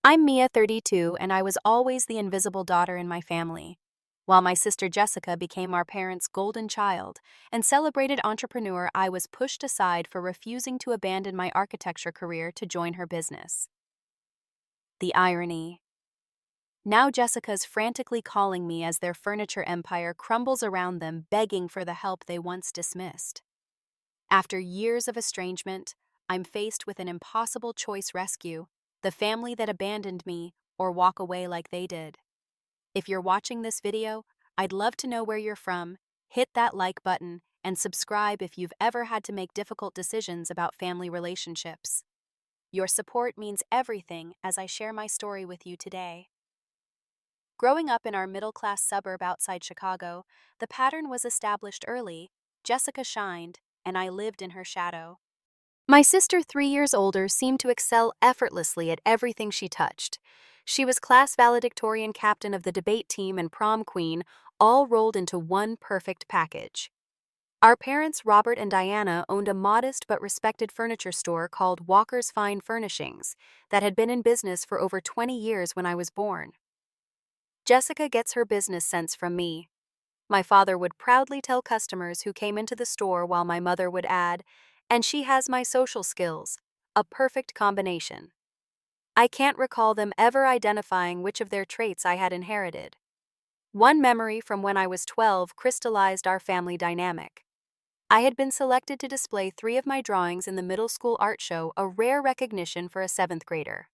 I'm Mia, 32, and I was always the invisible daughter in my family, while my sister Jessica became our parents' golden child and celebrated entrepreneur. I was pushed aside for refusing to abandon my architecture career to join her business. The irony. Now Jessica's frantically calling me as their furniture empire crumbles around them, begging for the help they once dismissed. After years of estrangement, I'm faced with an impossible choice: rescue the family that abandoned me or walk away like they did. If you're watching this video, I'd love to know where you're from. Hit that like button and subscribe if you've ever had to make difficult decisions about family relationships. Your support means everything as I share my story with you today. Growing up in our middle-class suburb outside Chicago, the pattern was established early. Jessica shined, and I lived in her shadow. My sister, 3 years older, seemed to excel effortlessly at everything she touched. She was class valedictorian, captain of the debate team, and prom queen, all rolled into one perfect package. Our parents, Robert and Diana, owned a modest but respected furniture store called Walker's Fine Furnishings that had been in business for over 20 years when I was born. Jessica gets her business sense from me. My father would proudly tell customers who came into the store, while my mother would add, "And she has my social skills." A perfect combination. I can't recall them ever identifying which of their traits I had inherited. One memory from when I was 12 crystallized our family dynamic. I had been selected to display 3 of my drawings in the middle school art show, a rare recognition for a 7th grader.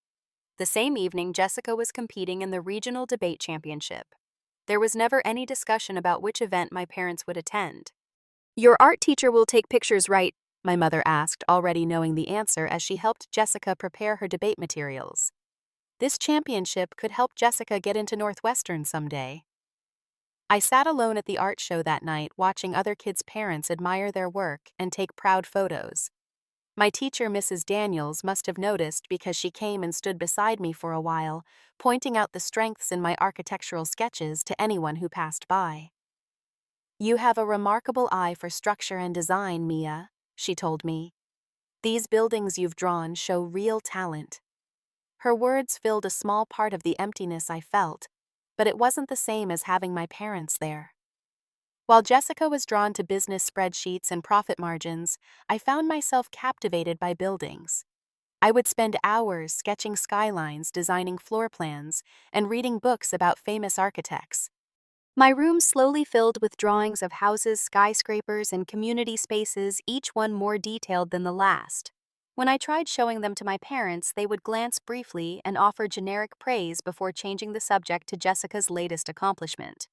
The same evening, Jessica was competing in the regional debate championship. There was never any discussion about which event my parents would attend. "Your art teacher will take pictures, right?" my mother asked, already knowing the answer as she helped Jessica prepare her debate materials. This championship could help Jessica get into Northwestern someday. I sat alone at the art show that night, watching other kids' parents admire their work and take proud photos. My teacher, Mrs. Daniels, must have noticed because she came and stood beside me for a while, pointing out the strengths in my architectural sketches to anyone who passed by. "You have a remarkable eye for structure and design, Mia," she told me. "These buildings you've drawn show real talent." Her words filled a small part of the emptiness I felt, but it wasn't the same as having my parents there. While Jessica was drawn to business spreadsheets and profit margins, I found myself captivated by buildings. I would spend hours sketching skylines, designing floor plans, and reading books about famous architects. My room slowly filled with drawings of houses, skyscrapers, and community spaces, each one more detailed than the last. When I tried showing them to my parents, they would glance briefly and offer generic praise before changing the subject to Jessica's latest accomplishment.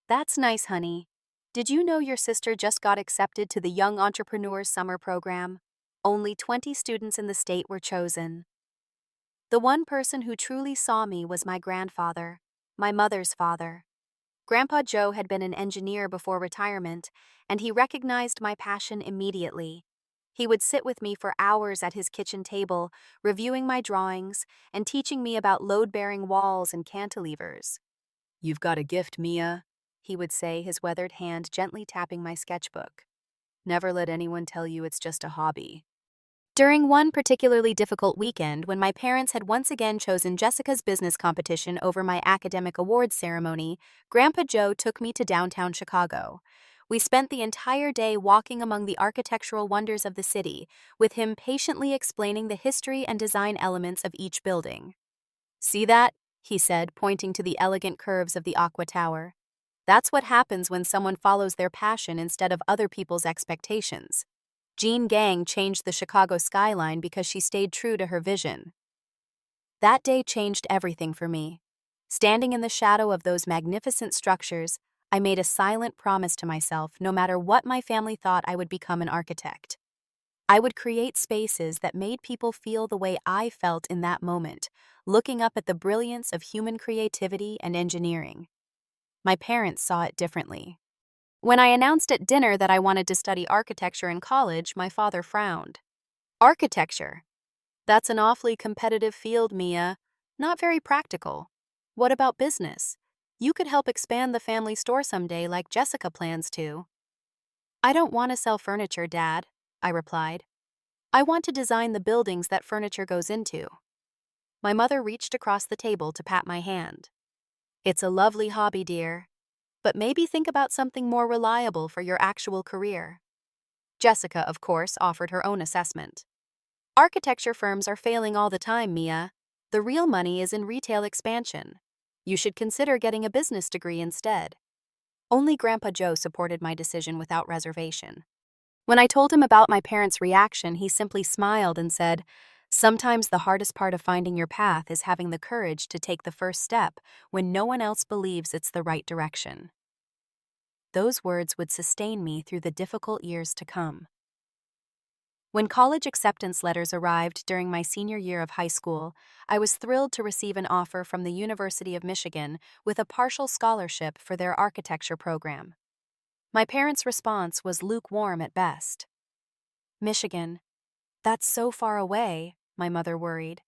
"That's nice, honey. Did you know your sister just got accepted to the Young Entrepreneurs Summer Program? Only 20 students in the state were chosen." The one person who truly saw me was my grandfather, my mother's father. Grandpa Joe had been an engineer before retirement, and he recognized my passion immediately. He would sit with me for hours at his kitchen table, reviewing my drawings and teaching me about load-bearing walls and cantilevers. "You've got a gift, Mia," he would say, his weathered hand gently tapping my sketchbook. "Never let anyone tell you it's just a hobby." During one particularly difficult weekend, when my parents had once again chosen Jessica's business competition over my academic awards ceremony, Grandpa Joe took me to downtown Chicago. We spent the entire day walking among the architectural wonders of the city, with him patiently explaining the history and design elements of each building. "See that?" he said, pointing to the elegant curves of the Aqua Tower. "That's what happens when someone follows their passion instead of other people's expectations." Jean Gang changed the Chicago skyline because she stayed true to her vision. That day changed everything for me. Standing in the shadow of those magnificent structures, I made a silent promise to myself: no matter what my family thought, I would become an architect. I would create spaces that made people feel the way I felt in that moment, looking up at the brilliance of human creativity and engineering. My parents saw it differently. When I announced at dinner that I wanted to study architecture in college, my father frowned. "Architecture? That's an awfully competitive field, Mia. Not very practical. What about business? You could help expand the family store someday like Jessica plans to." "I don't want to sell furniture, Dad," I replied. "I want to design the buildings that furniture goes into." My mother reached across the table to pat my hand. It's a lovely hobby, dear, but maybe think about something more reliable for your actual career. Jessica, of course, offered her own assessment. Architecture firms are failing all the time, Mia. The real money is in retail expansion. You should consider getting a business degree instead. Only Grandpa Joe supported my decision without reservation. When I told him about my parents' reaction, he simply smiled and said, "Sometimes the hardest part of finding your path is having the courage to take the first step when no one else believes it's the right direction." Those words would sustain me through the difficult years to come. When college acceptance letters arrived during my senior year of high school, I was thrilled to receive an offer from the University of Michigan with a partial scholarship for their architecture program. My parents' response was lukewarm at best. "Michigan? That's so far away," my mother worried.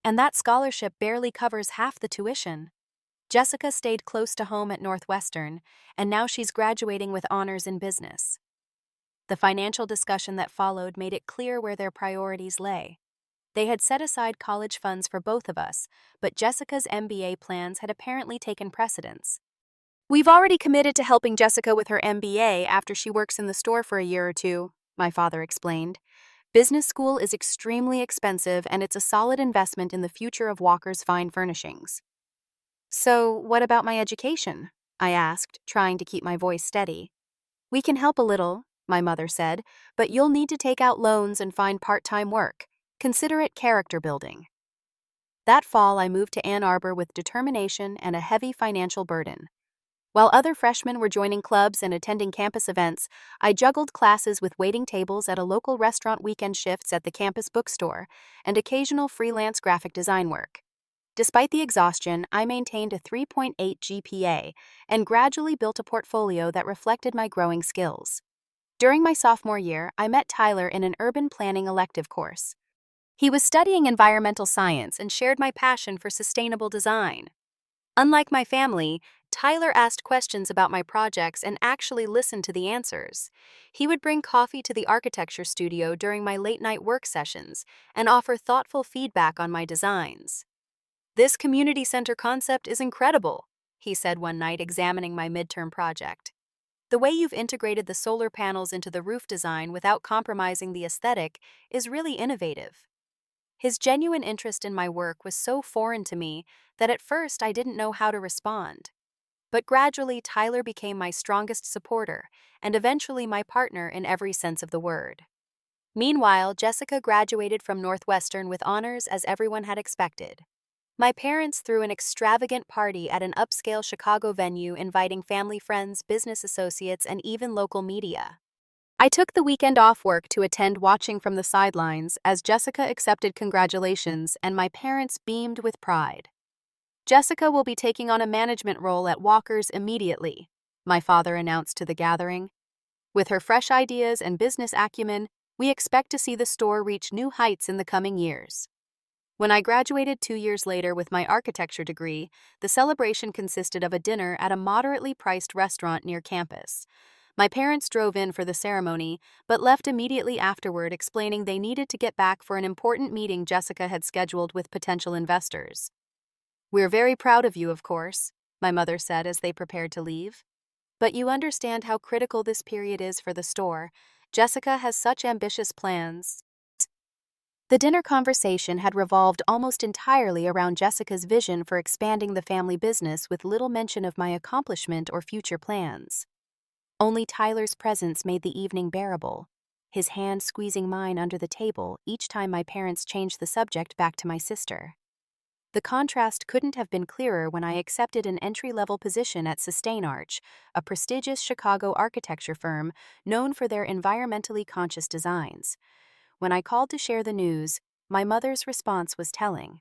"And that scholarship barely covers half the tuition." Jessica stayed close to home at Northwestern, and now she's graduating with honors in business. The financial discussion that followed made it clear where their priorities lay. They had set aside college funds for both of us, but Jessica's MBA plans had apparently taken precedence. "We've already committed to helping Jessica with her MBA after she works in the store for a year or two," my father explained. "Business school is extremely expensive, and it's a solid investment in the future of Walker's Fine Furnishings." "So, what about my education?" I asked, trying to keep my voice steady. "We can help a little," my mother said, "but you'll need to take out loans and find part-time work. Consider it character building." That fall, I moved to Ann Arbor with determination and a heavy financial burden. While other freshmen were joining clubs and attending campus events, I juggled classes with waiting tables at a local restaurant, weekend shifts at the campus bookstore, and occasional freelance graphic design work. Despite the exhaustion, I maintained a 3.8 GPA and gradually built a portfolio that reflected my growing skills. During my sophomore year, I met Tyler in an urban planning elective course. He was studying environmental science and shared my passion for sustainable design. Unlike my family, Tyler asked questions about my projects and actually listened to the answers. He would bring coffee to the architecture studio during my late-night work sessions and offer thoughtful feedback on my designs. "This community center concept is incredible," he said one night examining my midterm project. "The way you've integrated the solar panels into the roof design without compromising the aesthetic is really innovative." His genuine interest in my work was so foreign to me that at first I didn't know how to respond. But gradually, Tyler became my strongest supporter and eventually my partner in every sense of the word. Meanwhile, Jessica graduated from Northwestern with honors as everyone had expected. My parents threw an extravagant party at an upscale Chicago venue, inviting family, friends, business associates, and even local media. I took the weekend off work to attend, watching from the sidelines as Jessica accepted congratulations, and my parents beamed with pride. "Jessica will be taking on a management role at Walker's immediately," my father announced to the gathering. "With her fresh ideas and business acumen, we expect to see the store reach new heights in the coming years." When I graduated 2 years later with my architecture degree, the celebration consisted of a dinner at a moderately priced restaurant near campus. My parents drove in for the ceremony, but left immediately afterward, explaining they needed to get back for an important meeting Jessica had scheduled with potential investors. "We're very proud of you, of course," my mother said as they prepared to leave. "But you understand how critical this period is for the store. Jessica has such ambitious plans." The dinner conversation had revolved almost entirely around Jessica's vision for expanding the family business, with little mention of my accomplishment or future plans. Only Tyler's presence made the evening bearable, his hand squeezing mine under the table each time my parents changed the subject back to my sister. The contrast couldn't have been clearer when I accepted an entry-level position at Sustain Arch, a prestigious Chicago architecture firm known for their environmentally conscious designs. When I called to share the news, my mother's response was telling.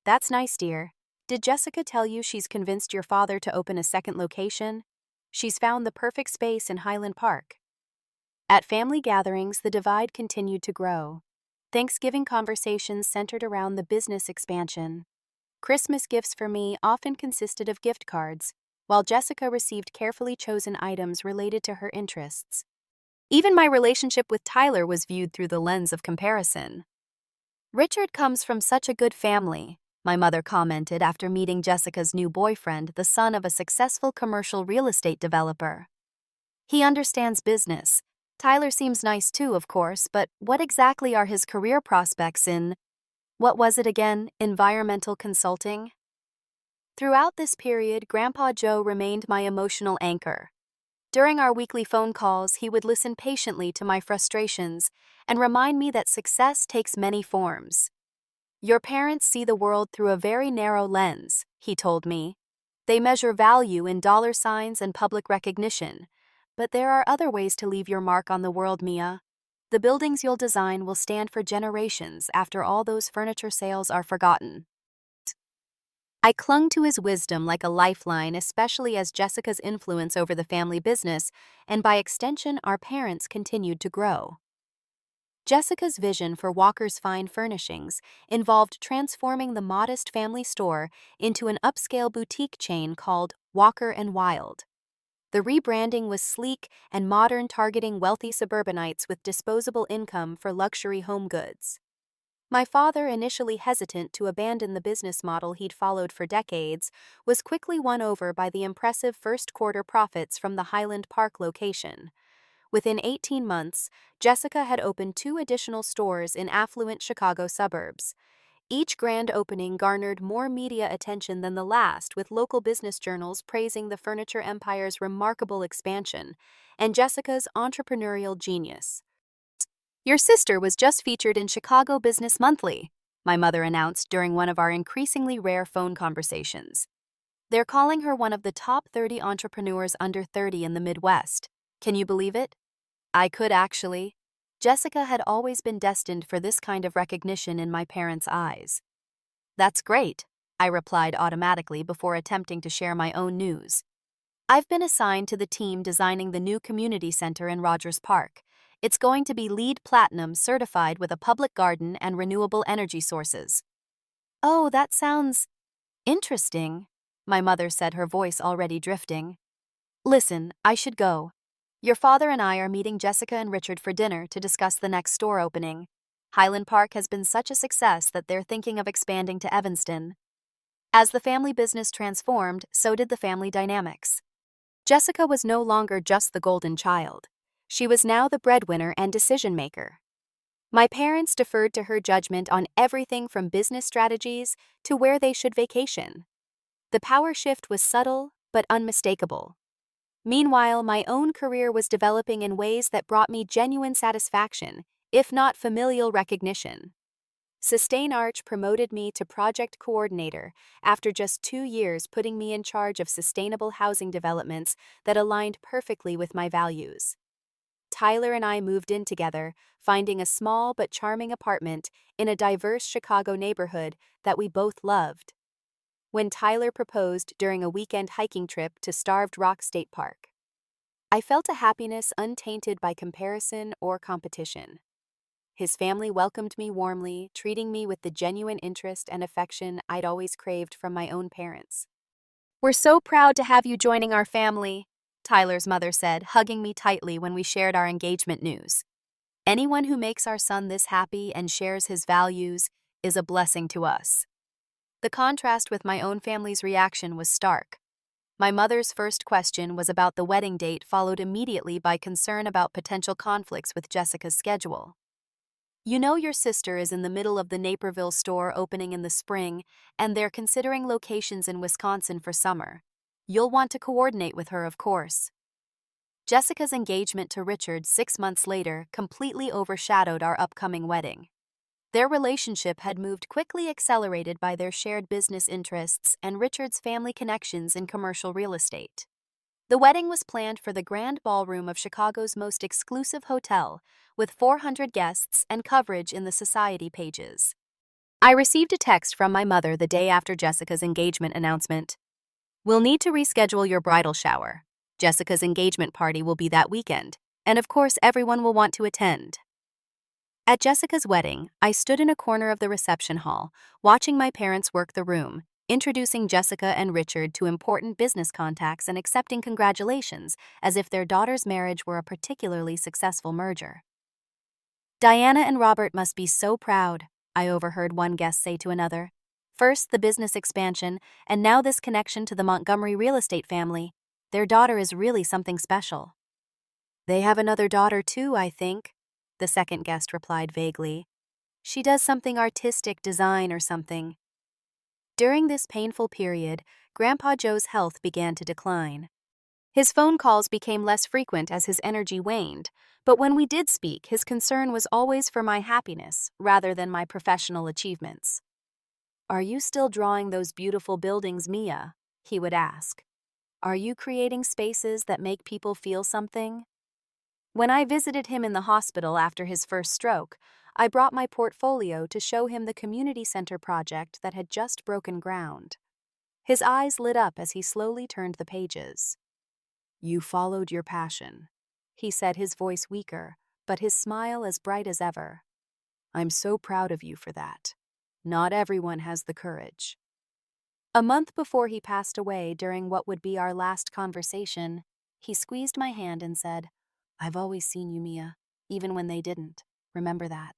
"That's nice, dear. Did Jessica tell you she's convinced your father to open a second location? She's found the perfect space in Highland Park." At family gatherings, the divide continued to grow. Thanksgiving conversations centered around the business expansion. Christmas gifts for me often consisted of gift cards, while Jessica received carefully chosen items related to her interests. Even my relationship with Tyler was viewed through the lens of comparison. "Richard comes from such a good family," my mother commented after meeting Jessica's new boyfriend, the son of a successful commercial real estate developer. He understands business. Tyler seems nice too, of course, but what exactly are his career prospects in, what was it again, environmental consulting? Throughout this period, Grandpa Joe remained my emotional anchor. During our weekly phone calls, he would listen patiently to my frustrations and remind me that success takes many forms. Your parents see the world through a very narrow lens, he told me. They measure value in dollar signs and public recognition. But there are other ways to leave your mark on the world, Mia. The buildings you'll design will stand for generations after all those furniture sales are forgotten. I clung to his wisdom like a lifeline, especially as Jessica's influence over the family business, and by extension our parents, continued to grow. Jessica's vision for Walker's Fine Furnishings involved transforming the modest family store into an upscale boutique chain called Walker and Wild. The rebranding was sleek and modern, targeting wealthy suburbanites with disposable income for luxury home goods. My father, initially hesitant to abandon the business model he'd followed for decades, was quickly won over by the impressive first-quarter profits from the Highland Park location. Within 18 months, Jessica had opened 2 additional stores in affluent Chicago suburbs. Each grand opening garnered more media attention than the last, with local business journals praising the furniture empire's remarkable expansion and Jessica's entrepreneurial genius. Your sister was just featured in Chicago Business Monthly, my mother announced during one of our increasingly rare phone conversations. They're calling her one of the top 30 entrepreneurs under 30 in the Midwest. Can you believe it? I could actually. Jessica had always been destined for this kind of recognition in my parents' eyes. That's great, I replied automatically before attempting to share my own news. I've been assigned to the team designing the new community center in Rogers Park. It's going to be LEED Platinum certified with a public garden and renewable energy sources. Oh, that sounds interesting, my mother said, her voice already drifting. Listen, I should go. Your father and I are meeting Jessica and Richard for dinner to discuss the next store opening. Highland Park has been such a success that they're thinking of expanding to Evanston. As the family business transformed, so did the family dynamics. Jessica was no longer just the golden child. She was now the breadwinner and decision-maker. My parents deferred to her judgment on everything from business strategies to where they should vacation. The power shift was subtle but unmistakable. Meanwhile, my own career was developing in ways that brought me genuine satisfaction, if not familial recognition. Sustain Arch promoted me to project coordinator after just 2 years, putting me in charge of sustainable housing developments that aligned perfectly with my values. Tyler and I moved in together, finding a small but charming apartment in a diverse Chicago neighborhood that we both loved. When Tyler proposed during a weekend hiking trip to Starved Rock State Park, I felt a happiness untainted by comparison or competition. His family welcomed me warmly, treating me with the genuine interest and affection I'd always craved from my own parents. We're so proud to have you joining our family, Tyler's mother said, hugging me tightly when we shared our engagement news. Anyone who makes our son this happy and shares his values is a blessing to us. The contrast with my own family's reaction was stark. My mother's first question was about the wedding date, followed immediately by concern about potential conflicts with Jessica's schedule. You know, your sister is in the middle of the Naperville store opening in the spring, and they're considering locations in Wisconsin for summer. You'll want to coordinate with her, of course. Jessica's engagement to Richard 6 months later completely overshadowed our upcoming wedding. Their relationship had moved quickly, accelerated by their shared business interests and Richard's family connections in commercial real estate. The wedding was planned for the grand ballroom of Chicago's most exclusive hotel, with 400 guests and coverage in the society pages. I received a text from my mother the day after Jessica's engagement announcement. We'll need to reschedule your bridal shower. Jessica's engagement party will be that weekend, and of course everyone will want to attend. At Jessica's wedding, I stood in a corner of the reception hall, watching my parents work the room, introducing Jessica and Richard to important business contacts and accepting congratulations as if their daughter's marriage were a particularly successful merger. Diana and Robert must be so proud, I overheard one guest say to another. First, the business expansion, and now this connection to the Montgomery real estate family. Their daughter is really something special. They have another daughter too, I think, the second guest replied vaguely. She does something artistic, design or something. During this painful period, Grandpa Joe's health began to decline. His phone calls became less frequent as his energy waned, but when we did speak, his concern was always for my happiness rather than my professional achievements. "Are you still drawing those beautiful buildings, Mia?" he would ask. "Are you creating spaces that make people feel something?" When I visited him in the hospital after his first stroke, I brought my portfolio to show him the community center project that had just broken ground. His eyes lit up as he slowly turned the pages. "You followed your passion," he said, his voice weaker, but his smile as bright as ever. "I'm so proud of you for that. Not everyone has the courage." A month before he passed away, during what would be our last conversation, he squeezed my hand and said, "I've always seen you, Mia, even when they didn't. Remember that."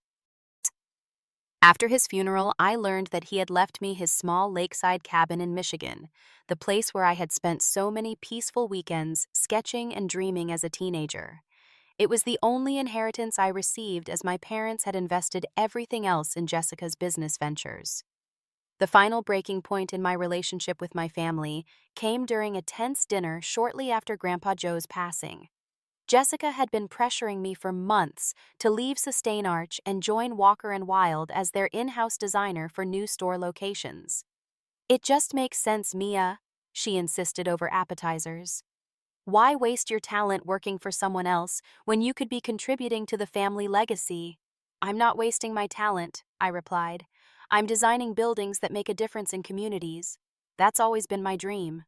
After his funeral, I learned that he had left me his small lakeside cabin in Michigan, the place where I had spent so many peaceful weekends sketching and dreaming as a teenager. It was the only inheritance I received, as my parents had invested everything else in Jessica's business ventures. The final breaking point in my relationship with my family came during a tense dinner shortly after Grandpa Joe's passing. Jessica had been pressuring me for months to leave Sustain Arch and join Walker & Wild as their in-house designer for new store locations. "It just makes sense, Mia," she insisted over appetizers. "Why waste your talent working for someone else when you could be contributing to the family legacy?" "I'm not wasting my talent," I replied. "I'm designing buildings that make a difference in communities. That's always been my dream."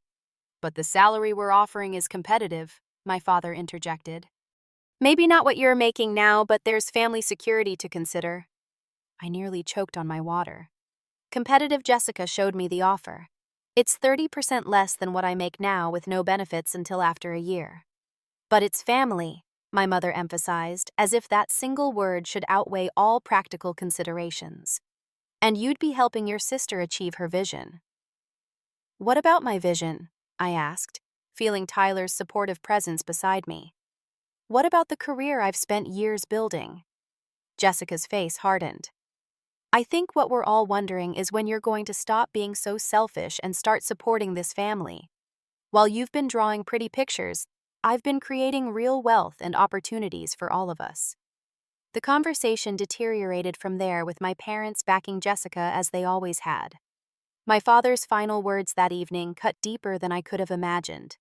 "But the salary we're offering is competitive," my father interjected. "Maybe not what you're making now, but there's family security to consider." I nearly choked on my water. Competitive Jessica showed me the offer. "It's 30% less than what I make now with no benefits until after a year." "But it's family," my mother emphasized, as if that single word should outweigh all practical considerations. "And you'd be helping your sister achieve her vision." "What about my vision?" I asked, feeling Tyler's supportive presence beside me. "What about the career I've spent years building?" Jessica's face hardened. "I think what we're all wondering is when you're going to stop being so selfish and start supporting this family. While you've been drawing pretty pictures, I've been creating real wealth and opportunities for all of us." The conversation deteriorated from there, with my parents backing Jessica as they always had. My father's final words that evening cut deeper than I could have imagined.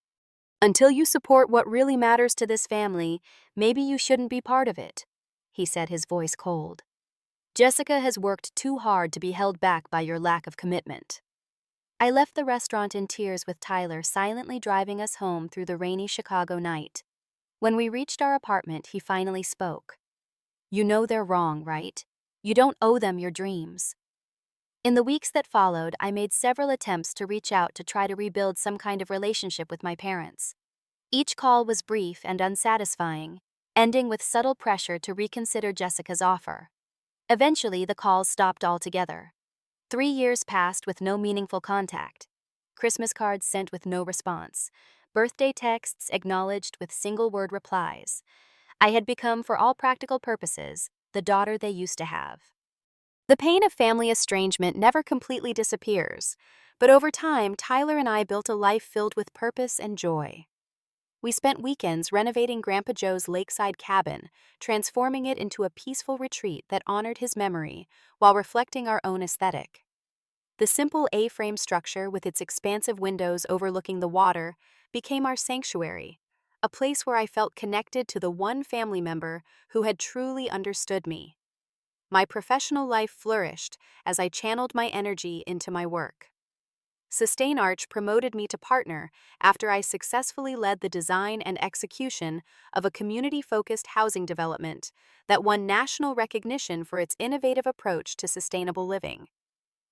"Until you support what really matters to this family, maybe you shouldn't be part of it," he said, his voice cold. "Jessica has worked too hard to be held back by your lack of commitment." I left the restaurant in tears, with Tyler silently driving us home through the rainy Chicago night. When we reached our apartment, he finally spoke. "You know they're wrong, right? You don't owe them your dreams." In the weeks that followed, I made several attempts to reach out to try to rebuild some kind of relationship with my parents. Each call was brief and unsatisfying, ending with subtle pressure to reconsider Jessica's offer. Eventually, the calls stopped altogether. 3 years passed with no meaningful contact. Christmas cards sent with no response. Birthday texts acknowledged with single-word replies. I had become, for all practical purposes, the daughter they used to have. The pain of family estrangement never completely disappears, but over time, Tyler and I built a life filled with purpose and joy. We spent weekends renovating Grandpa Joe's lakeside cabin, transforming it into a peaceful retreat that honored his memory while reflecting our own aesthetic. The simple A-frame structure, with its expansive windows overlooking the water, became our sanctuary, a place where I felt connected to the one family member who had truly understood me. My professional life flourished as I channeled my energy into my work. Sustain Arch promoted me to partner after I successfully led the design and execution of a community-focused housing development that won national recognition for its innovative approach to sustainable living.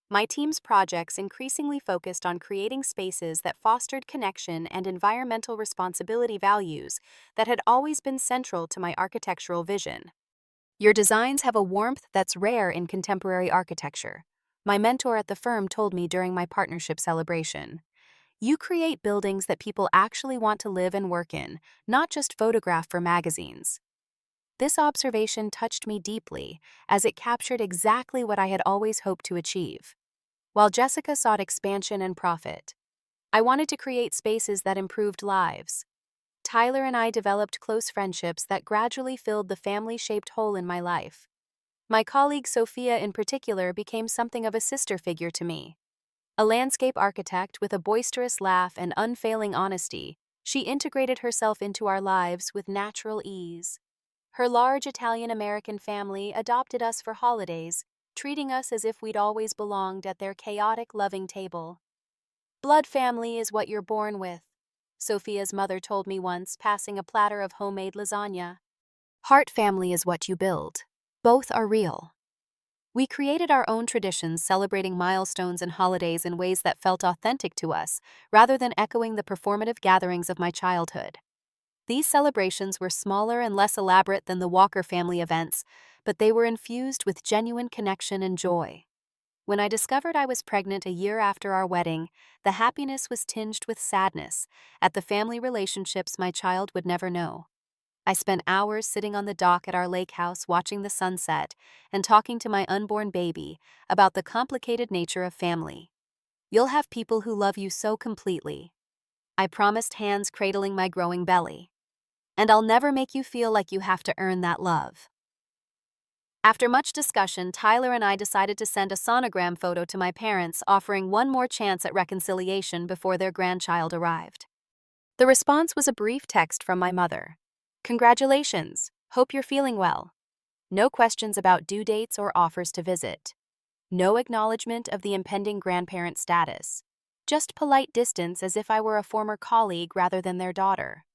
My team's projects increasingly focused on creating spaces that fostered connection and environmental responsibility values that had always been central to my architectural vision. "Your designs have a warmth that's rare in contemporary architecture," My mentor at the firm told me during my partnership celebration. You create buildings that people actually want to live and work in, not just photograph for magazines. This observation touched me deeply, as it captured exactly what I had always hoped to achieve. While Jessica sought expansion and profit, I wanted to create spaces that improved lives. Tyler and I developed close friendships that gradually filled the family-shaped hole in my life. My colleague Sophia in particular became something of a sister figure to me. A landscape architect with a boisterous laugh and unfailing honesty, she integrated herself into our lives with natural ease. Her large Italian-American family adopted us for holidays, treating us as if we'd always belonged at their chaotic, loving table. Blood family is what you're born with, Sophia's mother told me once, passing a platter of homemade lasagna. Heart family is what you build. Both are real. We created our own traditions, celebrating milestones and holidays in ways that felt authentic to us, rather than echoing the performative gatherings of my childhood. These celebrations were smaller and less elaborate than the Walker family events, but they were infused with genuine connection and joy. When I discovered I was pregnant a year after our wedding, the happiness was tinged with sadness at the family relationships my child would never know. I spent hours sitting on the dock at our lake house watching the sunset and talking to my unborn baby about the complicated nature of family. You'll have people who love you so completely, I promised, hands cradling my growing belly. And I'll never make you feel like you have to earn that love. After much discussion, Tyler and I decided to send a sonogram photo to my parents, offering one more chance at reconciliation before their grandchild arrived. The response was a brief text from my mother. Congratulations, hope you're feeling well. No questions about due dates or offers to visit. No acknowledgement of the impending grandparent status. Just polite distance, as if I were a former colleague rather than their daughter.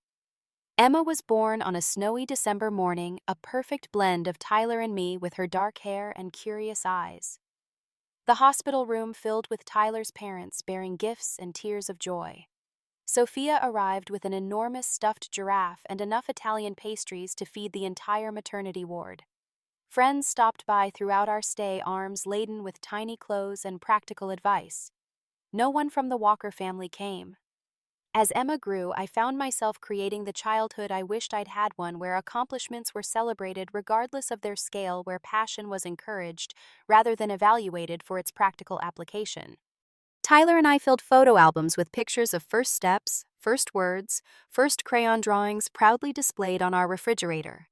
Emma was born on a snowy December morning, a perfect blend of Tyler and me with her dark hair and curious eyes. The hospital room filled with Tyler's parents bearing gifts and tears of joy. Sophia arrived with an enormous stuffed giraffe and enough Italian pastries to feed the entire maternity ward. Friends stopped by throughout our stay, arms laden with tiny clothes and practical advice. No one from the Walker family came. As Emma grew, I found myself creating the childhood I wished I'd had, one where accomplishments were celebrated regardless of their scale, where passion was encouraged rather than evaluated for its practical application. Tyler and I filled photo albums with pictures of first steps, first words, first crayon drawings proudly displayed on our refrigerator.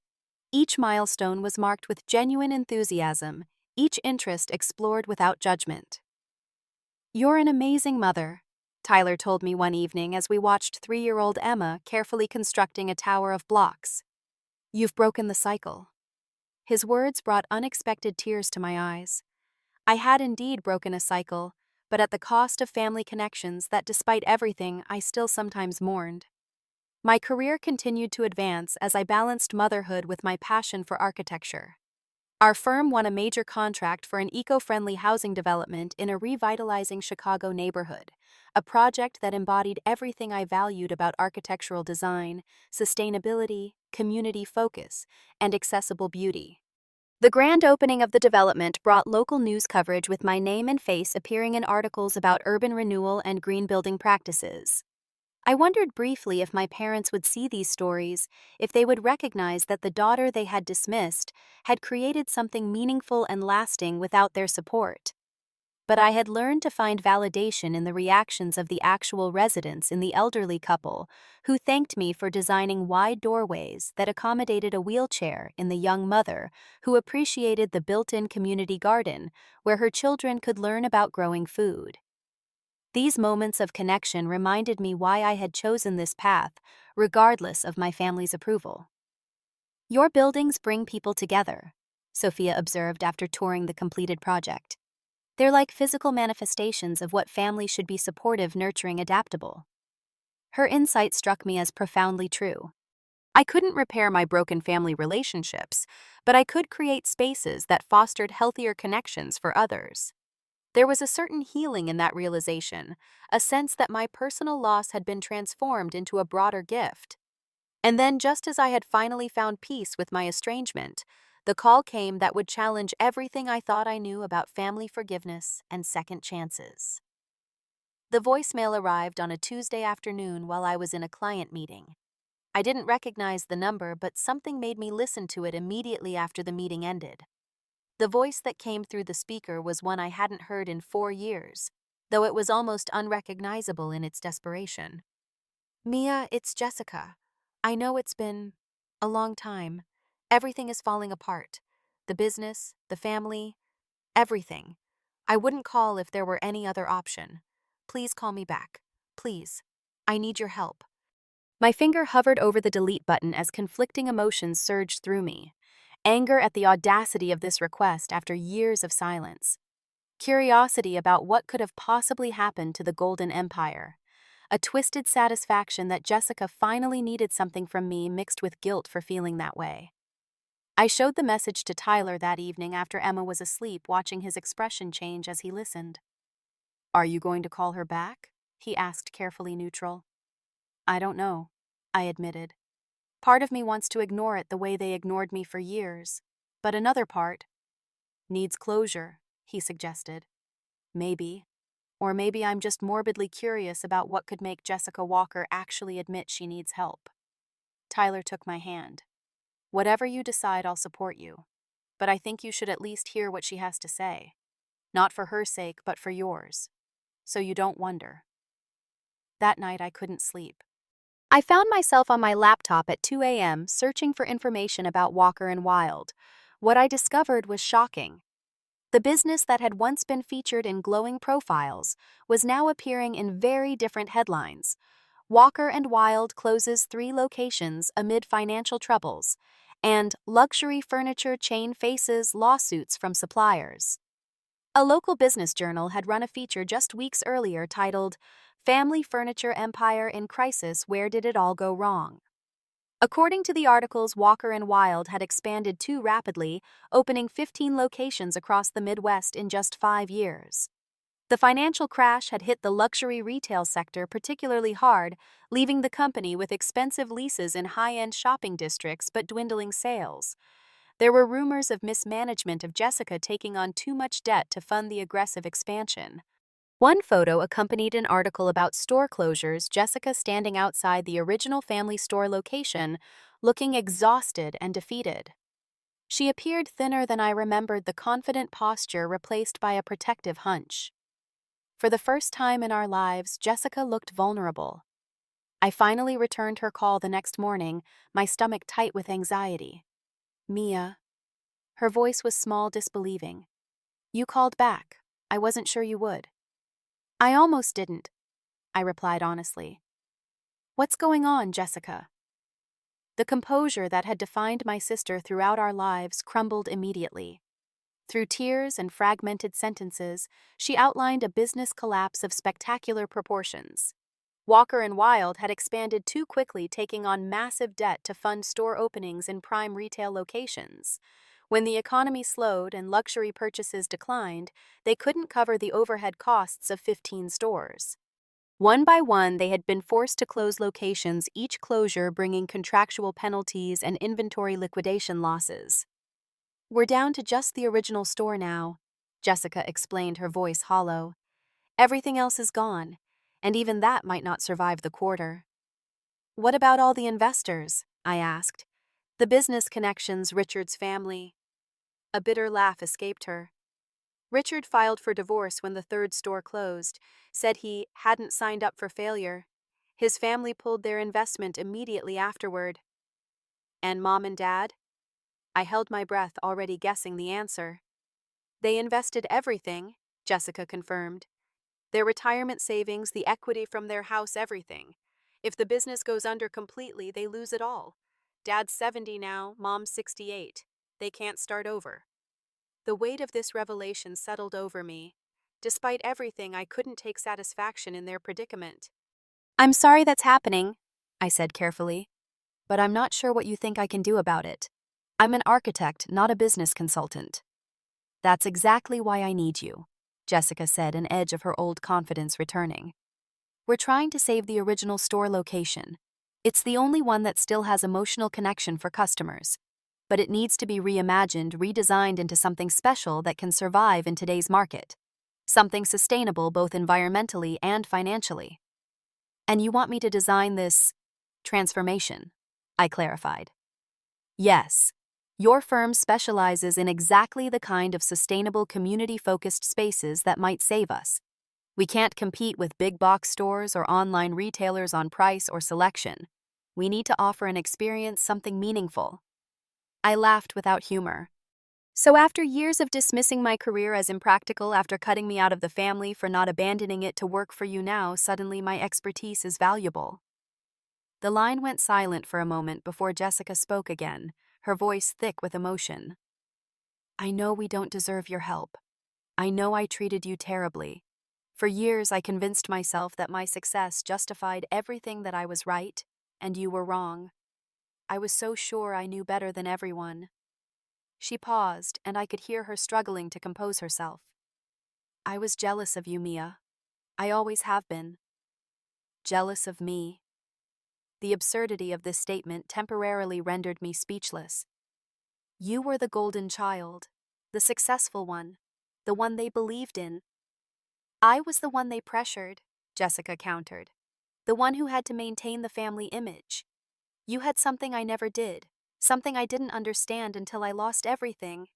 Each milestone was marked with genuine enthusiasm, each interest explored without judgment. You're an amazing mother, Tyler told me one evening as we watched 3-year-old Emma carefully constructing a tower of blocks. You've broken the cycle. His words brought unexpected tears to my eyes. I had indeed broken a cycle, but at the cost of family connections that, despite everything, I still sometimes mourned. My career continued to advance as I balanced motherhood with my passion for architecture. Our firm won a major contract for an eco-friendly housing development in a revitalizing Chicago neighborhood, a project that embodied everything I valued about architectural design, sustainability, community focus, and accessible beauty. The grand opening of the development brought local news coverage, with my name and face appearing in articles about urban renewal and green building practices. I wondered briefly if my parents would see these stories, if they would recognize that the daughter they had dismissed had created something meaningful and lasting without their support. But I had learned to find validation in the reactions of the actual residents, in the elderly couple who thanked me for designing wide doorways that accommodated a wheelchair, in the young mother who appreciated the built-in community garden where her children could learn about growing food. These moments of connection reminded me why I had chosen this path, regardless of my family's approval. Your buildings bring people together, Sophia observed after touring the completed project. They're like physical manifestations of what families should be: supportive, nurturing, adaptable. Her insight struck me as profoundly true. I couldn't repair my broken family relationships, but I could create spaces that fostered healthier connections for others. There was a certain healing in that realization, a sense that my personal loss had been transformed into a broader gift. And then, just as I had finally found peace with my estrangement, The call came that would challenge everything I thought I knew about family forgiveness and second chances. The voicemail arrived on a Tuesday afternoon while I was in a client meeting. I didn't recognize the number, but something made me listen to it immediately after the meeting ended. The voice that came through the speaker was one I hadn't heard in 4 years, though it was almost unrecognizable in its desperation. Mia, it's Jessica. I know it's been a long time. Everything is falling apart. The business, the family, everything. I wouldn't call if there were any other option. Please call me back. Please. I need your help. My finger hovered over the delete button as conflicting emotions surged through me. Anger at the audacity of this request after years of silence. Curiosity about what could have possibly happened to the Golden Empire. A twisted satisfaction that Jessica finally needed something from me mixed with guilt for feeling that way. I showed the message to Tyler that evening after Emma was asleep, watching his expression change as he listened. "Are you going to call her back?" he asked, carefully neutral. "I don't know," I admitted. Part of me wants to ignore it the way they ignored me for years, but another part needs closure, he suggested. Maybe. Or maybe I'm just morbidly curious about what could make Jessica Walker actually admit she needs help. Tyler took my hand. "Whatever you decide, I'll support you. But I think you should at least hear what she has to say. Not for her sake, but for yours. So you don't wonder." That night I couldn't sleep. I found myself on my laptop at 2 a.m. searching for information about Walker and Wild. What I discovered was shocking. The business that had once been featured in glowing profiles was now appearing in very different headlines. Walker and Wild closes 3 locations amid financial troubles, and luxury furniture chain faces lawsuits from suppliers. A local business journal had run a feature just weeks earlier titled, "Family Furniture Empire in Crisis, Where Did It All Go Wrong?" According to the articles, Walker and Wild had expanded too rapidly, opening 15 locations across the Midwest in just 5 years. The financial crash had hit the luxury retail sector particularly hard, leaving the company with expensive leases in high-end shopping districts but dwindling sales. There were rumors of mismanagement of Jessica taking on too much debt to fund the aggressive expansion. One photo accompanied an article about store closures, Jessica standing outside the original family store location, looking exhausted and defeated. She appeared thinner than I remembered, the confident posture replaced by a protective hunch. For the first time in our lives, Jessica looked vulnerable. I finally returned her call the next morning, my stomach tight with anxiety. "Mia." Her voice was small, disbelieving. "You called back. I wasn't sure you would." "I almost didn't," I replied honestly. "What's going on, Jessica?" The composure that had defined my sister throughout our lives crumbled immediately. Through tears and fragmented sentences, she outlined a business collapse of spectacular proportions. Walker and Wild had expanded too quickly, taking on massive debt to fund store openings in prime retail locations. When the economy slowed and luxury purchases declined, they couldn't cover the overhead costs of 15 stores. One by one, they had been forced to close locations, each closure bringing contractual penalties and inventory liquidation losses. "We're down to just the original store now," Jessica explained, her voice hollow. "Everything else is gone, and even that might not survive the quarter." "What about all the investors?" I asked. "The business connections, Richard's family?" A bitter laugh escaped her. "Richard filed for divorce when the 3rd store closed, said he hadn't signed up for failure. His family pulled their investment immediately afterward." "And Mom and Dad?" I held my breath, already guessing the answer. "They invested everything," Jessica confirmed. "Their retirement savings, the equity from their house, everything. If the business goes under completely, they lose it all. Dad's 70 now, Mom's 68. They can't start over." The weight of this revelation settled over me. Despite everything, I couldn't take satisfaction in their predicament. "I'm sorry that's happening," I said carefully, "but I'm not sure what you think I can do about it. I'm an architect, not a business consultant." "That's exactly why I need you," Jessica said, an edge of her old confidence returning. "We're trying to save the original store location. It's the only one that still has emotional connection for customers. but it needs to be reimagined, redesigned into something special that can survive in today's market. Something sustainable both environmentally and financially. And you want me to design this transformation? I clarified. Yes. Your firm specializes in exactly the kind of sustainable community-focused spaces that might save us. We can't compete with big box stores or online retailers on price or selection. We need to offer an experience, something meaningful. I laughed without humor. So after years of dismissing my career as impractical, after cutting me out of the family for not abandoning it to work for you now, suddenly my expertise is valuable. The line went silent for a moment before Jessica spoke again, her voice thick with emotion. I know we don't deserve your help. I know I treated you terribly. For years I convinced myself that my success justified everything, that I was right, and you were wrong. I was so sure I knew better than everyone. She paused, and I could hear her struggling to compose herself. I was jealous of you, Mia. I always have been. Jealous of me. The absurdity of this statement temporarily rendered me speechless. You were the golden child, the successful one, the one they believed in. I was the one they pressured, Jessica countered, the one who had to maintain the family image. You had something I never did, something I didn't understand until I lost everything.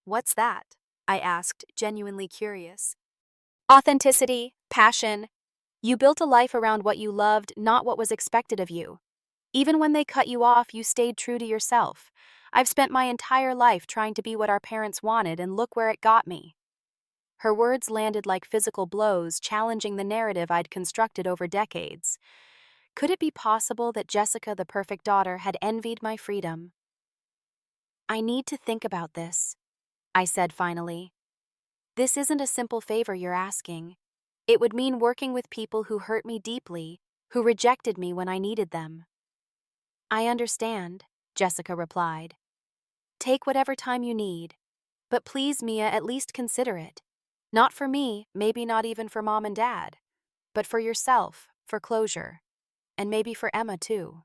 What's that? I asked, genuinely curious. Authenticity, passion. You built a life around what you loved, not what was expected of you. Even when they cut you off, you stayed true to yourself. I've spent my entire life trying to be what our parents wanted, and look where it got me. Her words landed like physical blows, challenging the narrative I'd constructed over decades. Could it be possible that Jessica, the perfect daughter, had envied my freedom? I need to think about this, I said finally. This isn't a simple favor you're asking. It would mean working with people who hurt me deeply, who rejected me when I needed them. I understand, Jessica replied. Take whatever time you need. But please, Mia, at least consider it. Not for me, maybe not even for Mom and Dad, but for yourself, for closure. And maybe for Emma, too.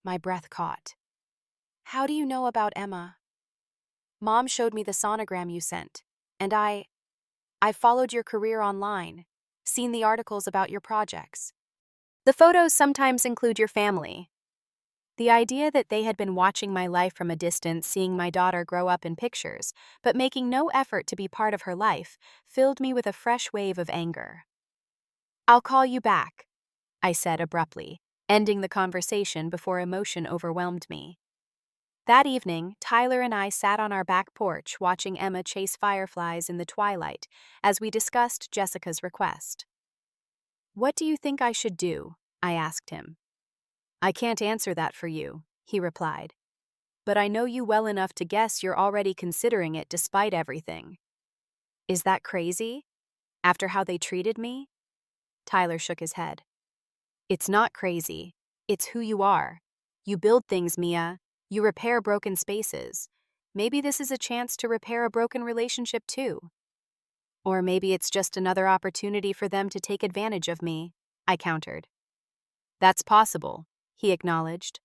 My breath caught. How do you know about Emma? Mom showed me the sonogram you sent, and I've followed your career online, seen the articles about your projects. The photos sometimes include your family. The idea that they had been watching my life from a distance, seeing my daughter grow up in pictures, but making no effort to be part of her life, filled me with a fresh wave of anger. I'll call you back, I said abruptly, ending the conversation before emotion overwhelmed me. That evening, Tyler and I sat on our back porch watching Emma chase fireflies in the twilight as we discussed Jessica's request. What do you think I should do? I asked him. I can't answer that for you, he replied. But I know you well enough to guess you're already considering it despite everything. Is that crazy? After how they treated me? Tyler shook his head. It's not crazy. It's who you are. You build things, Mia. You repair broken spaces. Maybe this is a chance to repair a broken relationship too. Or maybe it's just another opportunity for them to take advantage of me, I countered. That's possible, he acknowledged.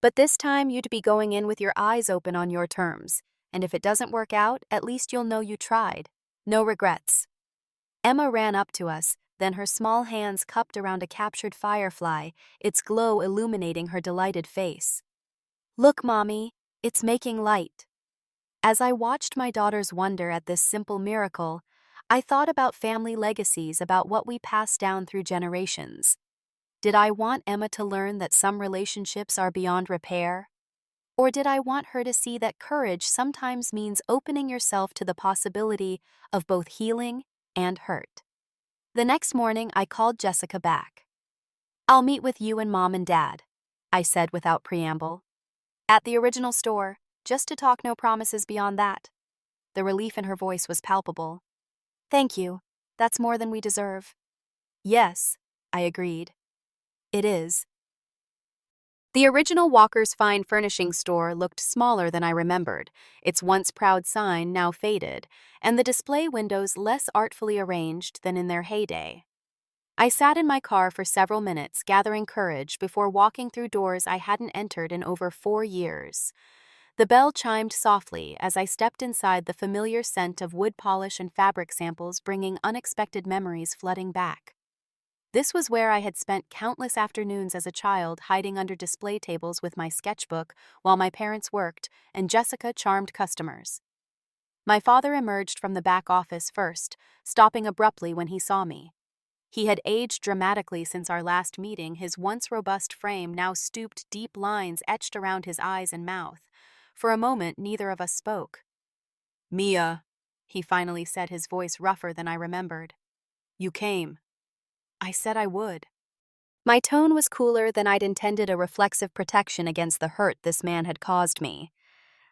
But this time you'd be going in with your eyes open on your terms, and if it doesn't work out, at least you'll know you tried. No regrets. Emma ran up to us, then her small hands cupped around a captured firefly, its glow illuminating her delighted face. Look, Mommy, it's making light. As I watched my daughter's wonder at this simple miracle, I thought about family legacies, about what we pass down through generations. Did I want Emma to learn that some relationships are beyond repair? Or did I want her to see that courage sometimes means opening yourself to the possibility of both healing and hurt? The next morning, I called Jessica back. I'll meet with you and Mom and Dad, I said without preamble. At the original store, just to talk, no promises beyond that. The relief in her voice was palpable. Thank you. That's more than we deserve. Yes, I agreed. It is. The original Walker's Fine Furnishing store looked smaller than I remembered, its once proud sign now faded, and the display windows less artfully arranged than in their heyday. I sat in my car for several minutes, gathering courage before walking through doors I hadn't entered in over 4 years. The bell chimed softly as I stepped inside, the familiar scent of wood polish and fabric samples bringing unexpected memories flooding back. This was where I had spent countless afternoons as a child, hiding under display tables with my sketchbook while my parents worked and Jessica charmed customers. My father emerged from the back office first, stopping abruptly when he saw me. He had aged dramatically since our last meeting, his once robust frame now stooped, deep lines etched around his eyes and mouth. For a moment, neither of us spoke. "Mia," he finally said, his voice rougher than I remembered. "You came." I said I would. My tone was cooler than I'd intended, a reflexive protection against the hurt this man had caused me.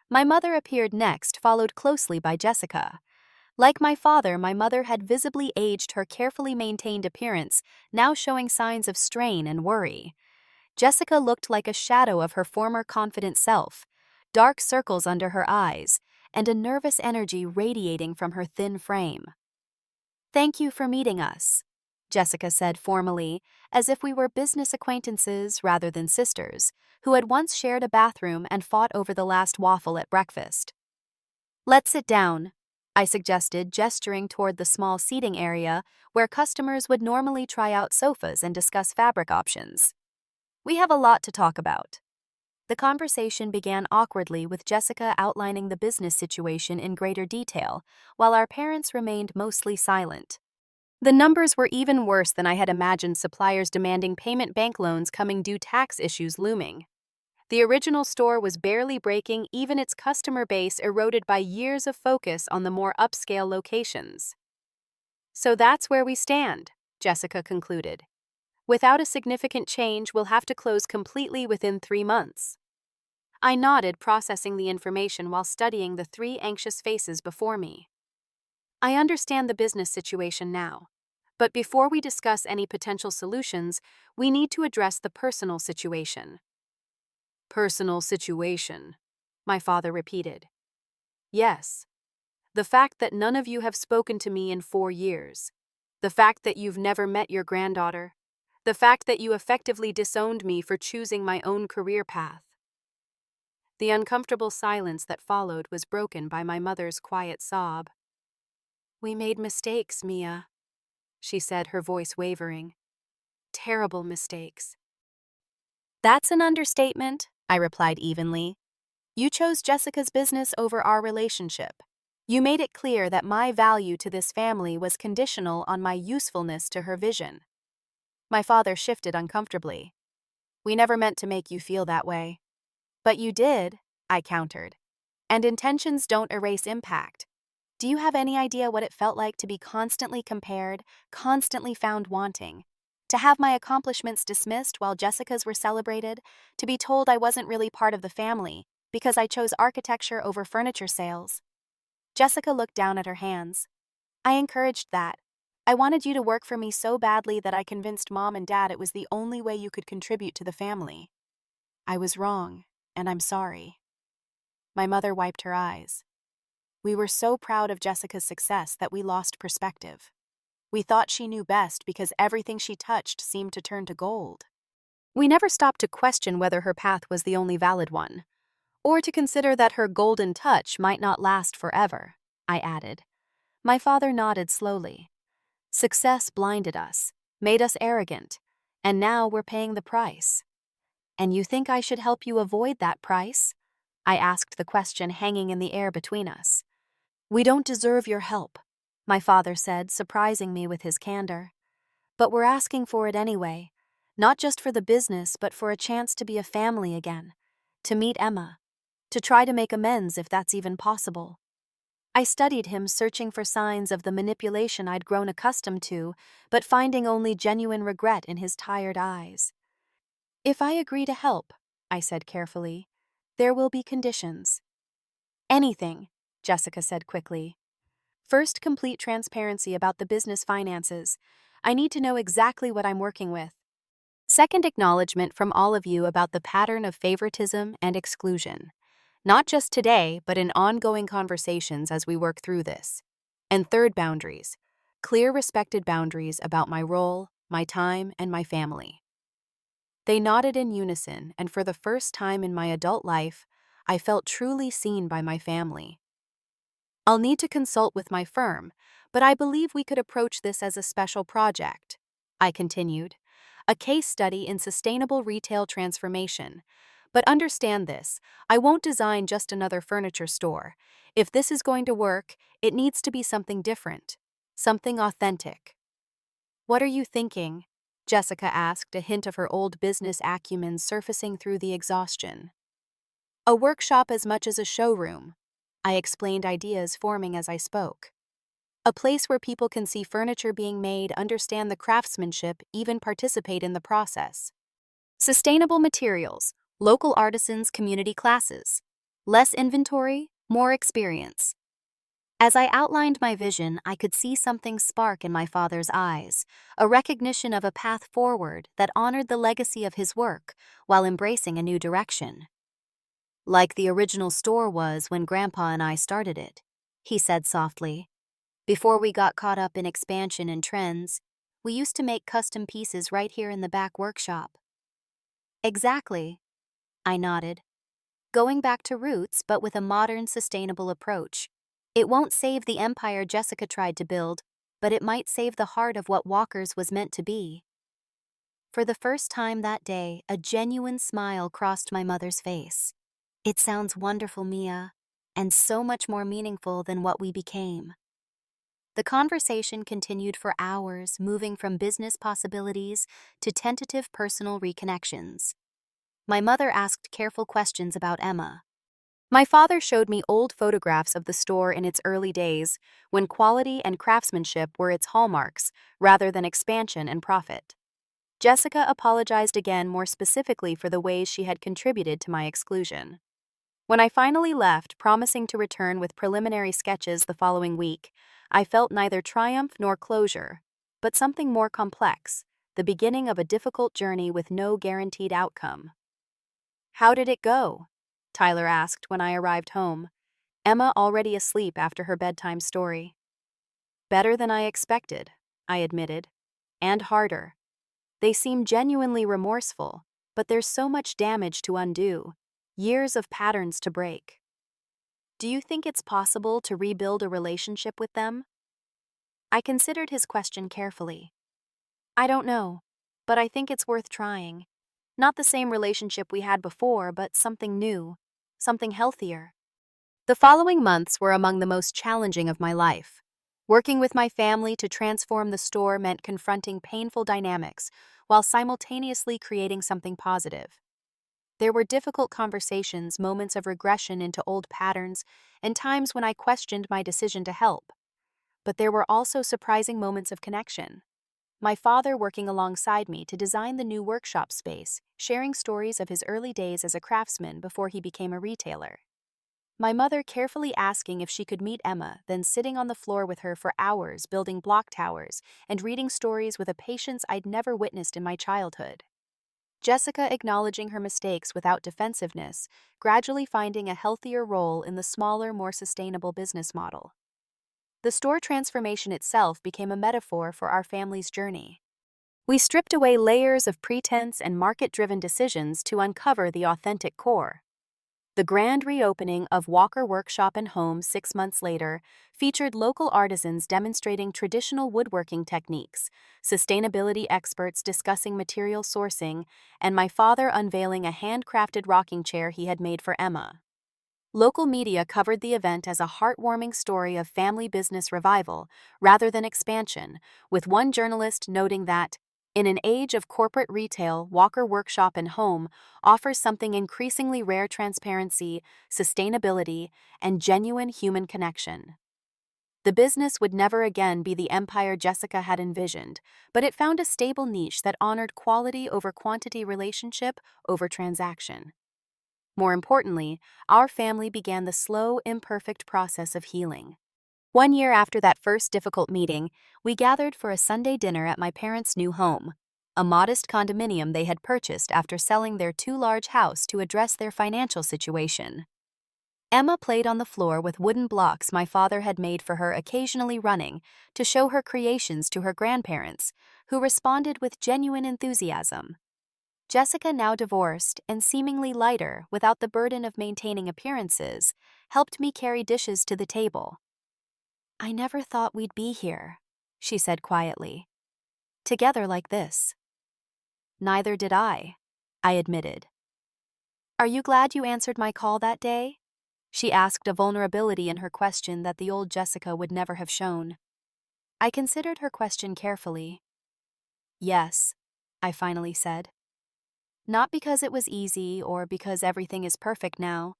My mother appeared next, followed closely by Jessica. Like my father, my mother had visibly aged, her carefully maintained appearance now showing signs of strain and worry. Jessica looked like a shadow of her former confident self, dark circles under her eyes, and a nervous energy radiating from her thin frame. "Thank you for meeting us," Jessica said formally, as if we were business acquaintances rather than sisters, who had once shared a bathroom and fought over the last waffle at breakfast. "Let's sit down," I suggested, gesturing toward the small seating area where customers would normally try out sofas and discuss fabric options. "We have a lot to talk about." The conversation began awkwardly, with Jessica outlining the business situation in greater detail, while our parents remained mostly silent. The numbers were even worse than I had imagined: suppliers demanding payment, bank loans coming due, tax issues looming. The original store was barely breaking, even its customer base eroded by years of focus on the more upscale locations. "So that's where we stand," Jessica concluded. "Without a significant change, we'll have to close completely within 3 months." I nodded, processing the information while studying the 3 anxious faces before me. "I understand the business situation now. But before we discuss any potential solutions, we need to address the personal situation." "Personal situation," my father repeated. "Yes. The fact that none of you have spoken to me in 4 years. The fact that you've never met your granddaughter. The fact that you effectively disowned me for choosing my own career path." The uncomfortable silence that followed was broken by my mother's quiet sob. "We made mistakes, Mia," she said, her voice wavering. "Terrible mistakes." "That's an understatement," I replied evenly. "You chose Jessica's business over our relationship. You made it clear that my value to this family was conditional on my usefulness to her vision." My father shifted uncomfortably. "We never meant to make you feel that way." "But you did," I countered. "And intentions don't erase impact. Do you have any idea what it felt like to be constantly compared, constantly found wanting? To have my accomplishments dismissed while Jessica's were celebrated? To be told I wasn't really part of the family because I chose architecture over furniture sales?" Jessica looked down at her hands. "I encouraged that. I wanted you to work for me so badly that I convinced Mom and Dad it was the only way you could contribute to the family. I was wrong, and I'm sorry." My mother wiped her eyes. "We were so proud of Jessica's success that we lost perspective. We thought she knew best because everything she touched seemed to turn to gold. We never stopped to question whether her path was the only valid one, or to consider that her golden touch might not last forever," I added. My father nodded slowly. "Success blinded us, made us arrogant, and now we're paying the price." "And you think I should help you avoid that price?" I asked, the question hanging in the air between us. "We don't deserve your help," my father said, surprising me with his candor. "But we're asking for it anyway, not just for the business, but for a chance to be a family again, to meet Emma, to try to make amends if that's even possible." I studied him, searching for signs of the manipulation I'd grown accustomed to, but finding only genuine regret in his tired eyes. "If I agree to help," I said carefully, "there will be conditions." "Anything," Jessica said quickly. "First, complete transparency about the business finances. I need to know exactly what I'm working with. Second, acknowledgement from all of you about the pattern of favoritism and exclusion, not just today, but in ongoing conversations as we work through this. And third, boundaries. Clear, respected boundaries about my role, my time, and my family." They nodded in unison, and for the first time in my adult life, I felt truly seen by my family. I'll need to consult with my firm, but I believe we could approach this as a special project, I continued. A case study in sustainable retail transformation. But understand this, I won't design just another furniture store. If this is going to work, it needs to be something different, something authentic. What are you thinking? Jessica asked, a hint of her old business acumen surfacing through the exhaustion. A workshop as much as a showroom. I explained, ideas forming as I spoke. A place where people can see furniture being made, understand the craftsmanship, even participate in the process. Sustainable materials, local artisans, community classes. Less inventory, more experience. As I outlined my vision, I could see something spark in my father's eyes, a recognition of a path forward that honored the legacy of his work while embracing a new direction. Like the original store was when Grandpa and I started it, he said softly. Before we got caught up in expansion and trends, we used to make custom pieces right here in the back workshop. Exactly, I nodded. Going back to roots, but with a modern, sustainable approach. It won't save the empire Jessica tried to build, but it might save the heart of what Walker's was meant to be. For the first time that day, a genuine smile crossed my mother's face. It sounds wonderful, Mia, and so much more meaningful than what we became. The conversation continued for hours, moving from business possibilities to tentative personal reconnections. My mother asked careful questions about Emma. My father showed me old photographs of the store in its early days, when quality and craftsmanship were its hallmarks, rather than expansion and profit. Jessica apologized again, more specifically for the ways she had contributed to my exclusion. When I finally left, promising to return with preliminary sketches the following week, I felt neither triumph nor closure, but something more complex, the beginning of a difficult journey with no guaranteed outcome. How did it go? Tyler asked when I arrived home, Emma already asleep after her bedtime story. Better than I expected, I admitted, and harder. They seem genuinely remorseful, but there's so much damage to undo, years of patterns to break. Do you think it's possible to rebuild a relationship with them? I considered his question carefully. I don't know, but I think it's worth trying. Not the same relationship we had before, but something new, something healthier. The following months were among the most challenging of my life. Working with my family to transform the store meant confronting painful dynamics while simultaneously creating something positive. There were difficult conversations, moments of regression into old patterns, and times when I questioned my decision to help. But there were also surprising moments of connection. My father working alongside me to design the new workshop space, sharing stories of his early days as a craftsman before he became a retailer. My mother carefully asking if she could meet Emma, then sitting on the floor with her for hours building block towers and reading stories with a patience I'd never witnessed in my childhood. Jessica acknowledging her mistakes without defensiveness, gradually finding a healthier role in the smaller, more sustainable business model. The store transformation itself became a metaphor for our family's journey. We stripped away layers of pretense and market-driven decisions to uncover the authentic core. The grand reopening of Walker Workshop and Home 6 months later featured local artisans demonstrating traditional woodworking techniques, sustainability experts discussing material sourcing, and my father unveiling a handcrafted rocking chair he had made for Emma. Local media covered the event as a heartwarming story of family business revival rather than expansion, with one journalist noting that, in an age of corporate retail, Walker Workshop and Home offers something increasingly rare: transparency, sustainability, and genuine human connection. The business would never again be the empire Jessica had envisioned, but it found a stable niche that honored quality over quantity, relationship over transaction. More importantly, our family began the slow, imperfect process of healing. 1 year after that first difficult meeting, we gathered for a Sunday dinner at my parents' new home, a modest condominium they had purchased after selling their too-large house to address their financial situation. Emma played on the floor with wooden blocks my father had made for her, occasionally running to show her creations to her grandparents, who responded with genuine enthusiasm. Jessica, now divorced and seemingly lighter without the burden of maintaining appearances, helped me carry dishes to the table. "I never thought we'd be here," she said quietly. "Together like this." "Neither did I admitted. "Are you glad you answered my call that day?" She asked, a vulnerability in her question that the old Jessica would never have shown. I considered her question carefully. "Yes," I finally said. "Not because it was easy or because everything is perfect now,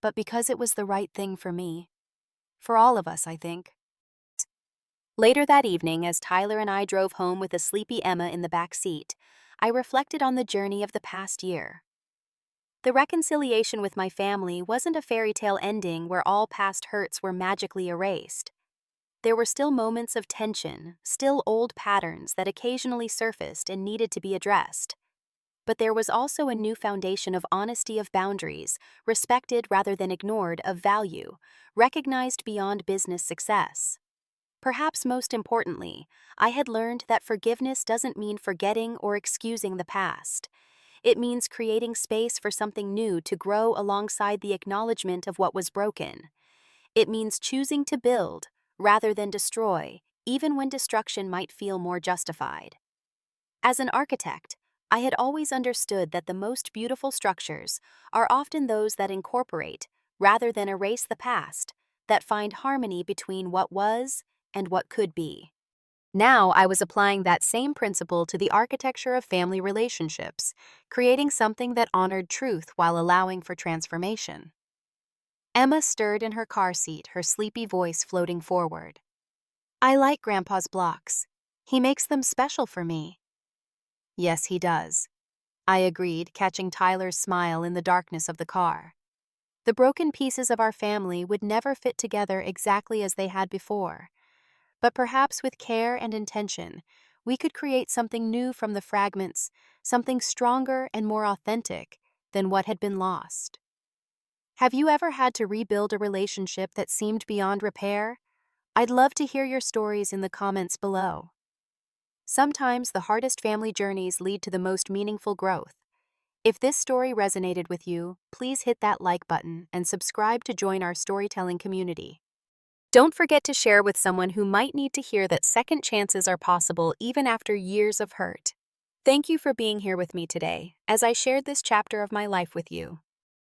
but because it was the right thing for me. For all of us, I think." Later that evening, as Tyler and I drove home with a sleepy Emma in the back seat, I reflected on the journey of the past year. The reconciliation with my family wasn't a fairy tale ending where all past hurts were magically erased. There were still moments of tension, still old patterns that occasionally surfaced and needed to be addressed. But there was also a new foundation of honesty, of boundaries, respected rather than ignored, of value, recognized beyond business success. Perhaps most importantly, I had learned that forgiveness doesn't mean forgetting or excusing the past. It means creating space for something new to grow alongside the acknowledgement of what was broken. It means choosing to build rather than destroy, even when destruction might feel more justified. As an architect, I had always understood that the most beautiful structures are often those that incorporate, rather than erase the past, that find harmony between what was and what could be. Now I was applying that same principle to the architecture of family relationships, creating something that honored truth while allowing for transformation. Emma stirred in her car seat, her sleepy voice floating forward. "I like Grandpa's blocks. He makes them special for me." "Yes, he does," I agreed, catching Tyler's smile in the darkness of the car. The broken pieces of our family would never fit together exactly as they had before. But perhaps with care and intention, we could create something new from the fragments, something stronger and more authentic than what had been lost. Have you ever had to rebuild a relationship that seemed beyond repair? I'd love to hear your stories in the comments below. Sometimes the hardest family journeys lead to the most meaningful growth. If this story resonated with you, please hit that like button and subscribe to join our storytelling community. Don't forget to share with someone who might need to hear that second chances are possible even after years of hurt. Thank you for being here with me today as I shared this chapter of my life with you.